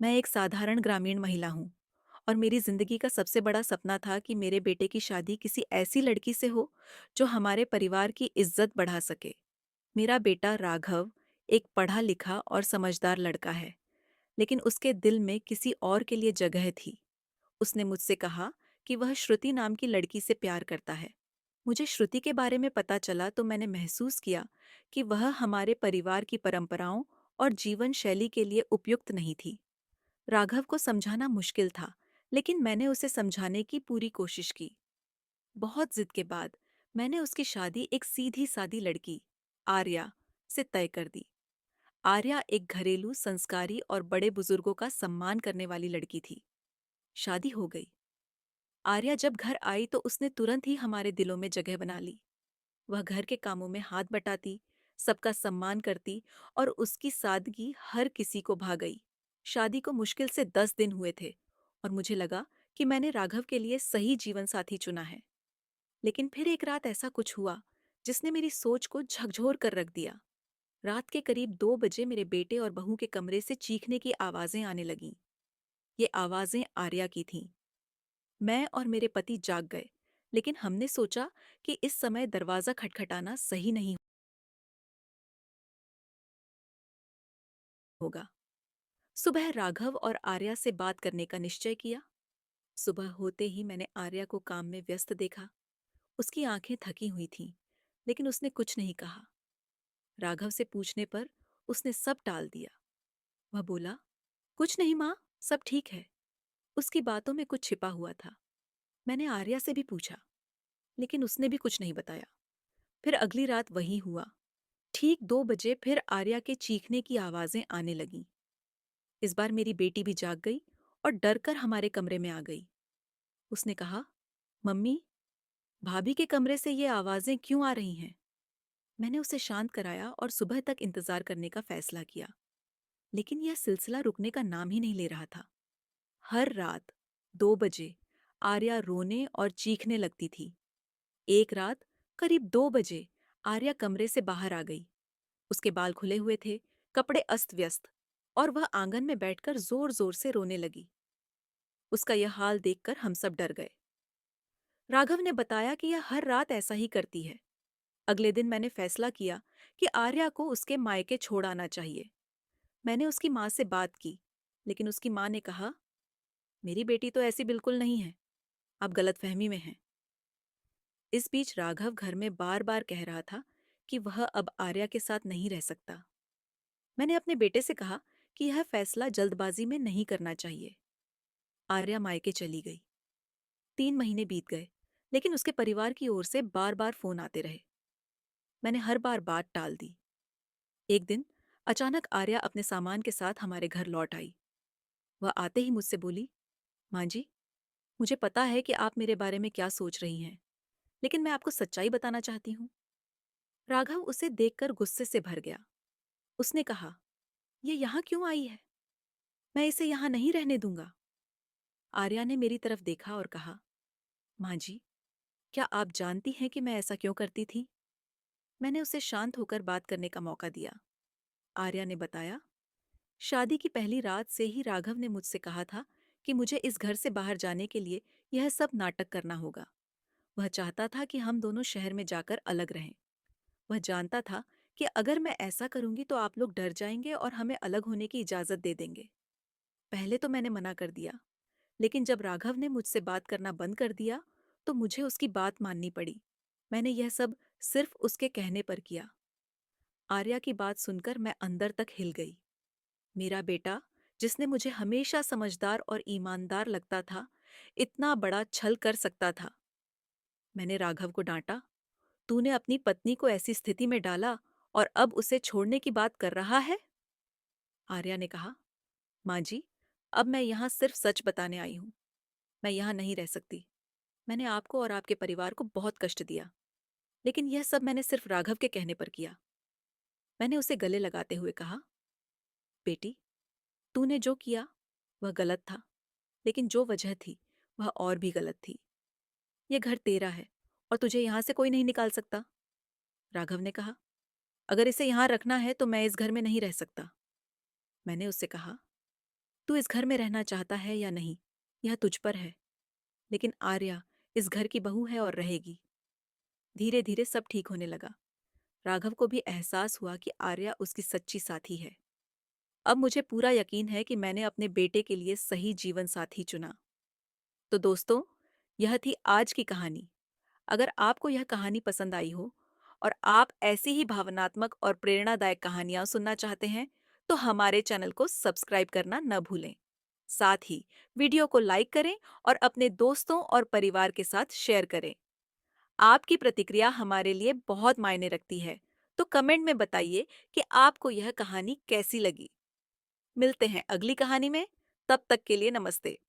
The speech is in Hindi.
मैं एक साधारण ग्रामीण महिला हूँ और मेरी जिंदगी का सबसे बड़ा सपना था कि मेरे बेटे की शादी किसी ऐसी लड़की से हो जो हमारे परिवार की इज्जत बढ़ा सके। मेरा बेटा राघव एक पढ़ा लिखा और समझदार लड़का है, लेकिन उसके दिल में किसी और के लिए जगह थी। उसने मुझसे कहा कि वह श्रुति नाम की लड़की से प्यार करता है। मुझे श्रुति के बारे में पता चला तो मैंने महसूस किया कि वह हमारे परिवार की परंपराओं और जीवन शैली के लिए उपयुक्त नहीं थी। राघव को समझाना मुश्किल था, लेकिन मैंने उसे समझाने की पूरी कोशिश की। बहुत जिद के बाद मैंने उसकी शादी एक सीधी सादी लड़की, आर्या, से तय कर दी। आर्या एक घरेलू, संस्कारी और बड़े बुजुर्गों का सम्मान करने वाली लड़की थी। शादी हो गई। आर्या जब घर आई तो उसने तुरंत ही हमारे दिलों में जगह बना ली। वह घर के कामों में हाथ बटाती, सबका सम्मान करती और उसकी सादगी हर किसी को भा गई। शादी को मुश्किल से 10 दिन हुए थे और मुझे लगा कि मैंने राघव के लिए सही जीवन साथी चुना है। लेकिन फिर एक रात ऐसा कुछ हुआ जिसने मेरी सोच को झकझोर कर रख दिया। रात के करीब 2 बजे मेरे बेटे और बहू के कमरे से चीखने की आवाजें आने लगीं। ये आवाजें आर्या की थीं। मैं और मेरे पति जाग गए, लेकिन हमने सोचा कि इस समय दरवाजा खटखटाना सही नहीं होगा। सुबह राघव और आर्या से बात करने का निश्चय किया। सुबह होते ही मैंने आर्या को काम में व्यस्त देखा। उसकी आंखें थकी हुई थीं, लेकिन उसने कुछ नहीं कहा। राघव से पूछने पर उसने सब टाल दिया। वह बोला, कुछ नहीं माँ, सब ठीक है। उसकी बातों में कुछ छिपा हुआ था। मैंने आर्या से भी पूछा, लेकिन उसने भी कुछ नहीं बताया। फिर अगली रात वही हुआ। ठीक 2 बजे फिर आर्या के चीखने की आवाजें आने लगीं। इस बार मेरी बेटी भी जाग गई और डरकर हमारे कमरे में आ गई। उसने कहा, मम्मी, भाभी के कमरे से ये आवाजें क्यों आ रही हैं? मैंने उसे शांत कराया और सुबह तक इंतजार करने का फैसला किया। लेकिन यह सिलसिला रुकने का नाम ही नहीं ले रहा था। हर रात 2 बजे आर्या रोने और चीखने लगती थी। एक रात करीब 2 बजे आर्या कमरे से बाहर आ गई। उसके बाल खुले हुए थे, कपड़े अस्त व्यस्त, और वह आंगन में बैठकर जोर जोर से रोने लगी। उसका यह हाल देखकर हम सब डर गए। राघव ने बताया कि यह हर रात ऐसा ही करती है। अगले दिन मैंने फैसला किया कि आर्या को उसके मायके छोड़ आना चाहिए। मैंने उसकी माँ से बात की, लेकिन उसकी माँ ने कहा, मेरी बेटी तो ऐसी बिल्कुल नहीं है, आप गलतफहमी में हैं। इस बीच राघव घर में बार बार कह रहा था कि वह अब आर्या के साथ नहीं रह सकता। मैंने अपने बेटे से कहा कि यह फैसला जल्दबाजी में नहीं करना चाहिए। आर्या मायके चली गई। 3 महीने बीत गए, लेकिन उसके परिवार की ओर से बार बार फोन आते रहे। मैंने हर बार बात टाल दी। एक दिन अचानक आर्या अपने सामान के साथ हमारे घर लौट आई। वह आते ही मुझसे बोली, माँ जी, मुझे पता है कि आप मेरे बारे में क्या सोच रही हैं, लेकिन मैं आपको सच्चाई बताना चाहती हूँ। राघव उसे देखकर गुस्से से भर गया। उसने कहा, ये यहाँ क्यों आई है? मैं इसे यहाँ नहीं रहने दूंगा। आर्या ने मेरी तरफ देखा और कहा, माँ जी, क्या आप जानती हैं कि मैं ऐसा क्यों करती थी? मैंने उसे शांत होकर बात करने का मौका दिया। आर्या ने बताया, शादी की पहली रात से ही राघव ने मुझसे कहा था कि मुझे इस घर से बाहर जाने के लिए यह सब नाटक करना होगा। वह चाहता था कि हम दोनों शहर में जाकर अलग रहें। वह जानता था कि अगर मैं ऐसा करूंगी तो आप लोग डर जाएंगे और हमें अलग होने की इजाजत दे देंगे। पहले तो मैंने मना कर दिया, लेकिन जब राघव ने मुझसे बात करना बंद कर दिया तो मुझे उसकी बात माननी पड़ी। मैंने यह सब सिर्फ उसके कहने पर किया। आर्या की बात सुनकर मैं अंदर तक हिल गई। मेरा बेटा, जिसने मुझे हमेशा समझदार और ईमानदार लगता था, इतना बड़ा छल कर सकता था। मैंने राघव को डांटा, तूने अपनी पत्नी को ऐसी स्थिति में डाला और अब उसे छोड़ने की बात कर रहा है? आर्या ने कहा, माँ जी, अब मैं यहाँ सिर्फ सच बताने आई हूँ। मैं यहाँ नहीं रह सकती। मैंने आपको और आपके परिवार को बहुत कष्ट दिया, लेकिन यह सब मैंने सिर्फ राघव के कहने पर किया। मैंने उसे गले लगाते हुए कहा, बेटी, तूने जो किया वह गलत था, लेकिन जो वजह थी वह और भी गलत थी। यह घर तेरा है और तुझे यहाँ से कोई नहीं निकाल सकता। राघव ने कहा, अगर इसे यहाँ रखना है तो मैं इस घर में नहीं रह सकता। मैंने उससे कहा, तू इस घर में रहना चाहता है या नहीं, यह तुझ पर है। लेकिन आर्या इस घर की बहू है और रहेगी। धीरे धीरे सब ठीक होने लगा। राघव को भी एहसास हुआ कि आर्या उसकी सच्ची साथी है। अब मुझे पूरा यकीन है कि मैंने अपने बेटे के लिए सही जीवन साथी चुना। तो दोस्तों, यह थी आज की कहानी। अगर आपको यह कहानी पसंद आई हो और आप ऐसी ही भावनात्मक और प्रेरणादायक कहानियां सुनना चाहते हैं, तो हमारे चैनल को सब्सक्राइब करना न भूलें। साथ ही वीडियो को लाइक करें और अपने दोस्तों और परिवार के साथ शेयर करें। आपकी प्रतिक्रिया हमारे लिए बहुत मायने रखती है, तो कमेंट में बताइए कि आपको यह कहानी कैसी लगी। मिलते हैं अगली कहानी में, तब तक के लिए नमस्ते।